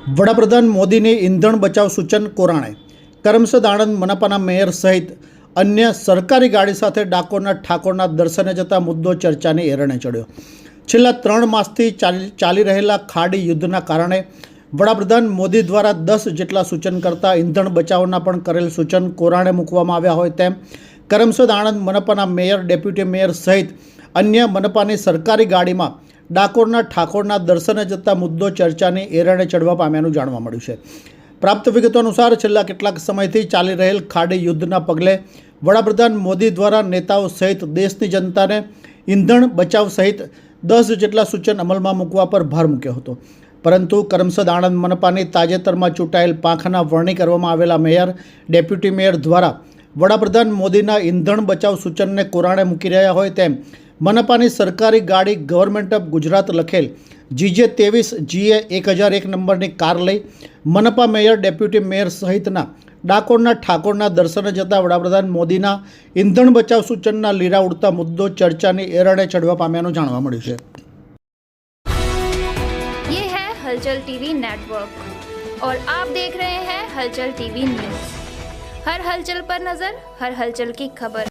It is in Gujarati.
વડાપ્રધાન મોદીની ઈંધણ બચાવ સૂચન કોરાણે કરમસદ આણંદ મનપાના મેયર સહિત અન્ય સરકારી ગાડી સાથે ડાકોરના ઠાકોરના દર્શને જતા મુદ્દો ચર્ચાની એરણે ચડ્યો। છેલ્લા 3 માસથી ચાલી રહેલા ખાડી યુદ્ધના કારણે વડાપ્રધાન મોદી દ્વારા 10 જેટલા સૂચન કરતા ઈંધણ બચાવના પણ કરેલ સૂચન કોરાણે મૂકવામાં આવ્યા હોય તેમ કરમસદ આણંદ મનપાના મેયર, ડેપ્યુટી મેયર સહિત અન્ય મનપાની સરકારી ગાડીમાં ડાકોરના ઠાકોરના દર્શને જતા મુદ્દો ચર્ચાની એરણે ચડવા પામ્યાનું જાણવા મળ્યું છે। પ્રાપ્ત વિગતો અનુસાર છેલ્લા કેટલાક સમયથી ચાલી રહેલ ખાડી યુદ્ધના પગલે વડાપ્રધાન મોદી દ્વારા નેતાઓ સહિત દેશની જનતાને ઈંધણ બચાવ સહિત 10 જેટલા સૂચન અમલમાં મૂકવા પર ભાર મૂક્યો હતો, પરંતુ કરમસદ આણંદ મનપાની તાજેતરમાં ચૂંટાયેલ પાંખના વરણી કરવામાં આવેલા મેયર, ડેપ્યુટી મેયર દ્વારા વડાપ્રધાન મોદીના ઈંધણ બચાવ સૂચનને કોરાણે મૂકી રહ્યા હોય તેમ મનપાની સરકારી ગાડી ગવર્મેન્ટ ઓફ ગુજરાત લખેલ GJ23 GA1001 નંબરની કાર લઈ મનપા મેયર, ડેપ્યુટી મેયર સહિતના ડાકોરના ઠાકોરના દર્શને જતા વડાપ્રધાન મોદીના ઈંધણ બચાવ સૂચનના લીરા ઉડતા મુદ્દો ચર્ચાની એરણે ચડવા પામ્યાનું જાણવા મળ્યું છે। ये है हलचल टीवी नेटवर्क और आप देख रहे हैं हलचल टीवी न्यूज। हर हलचल पर नजर, हर हलचल की खबर।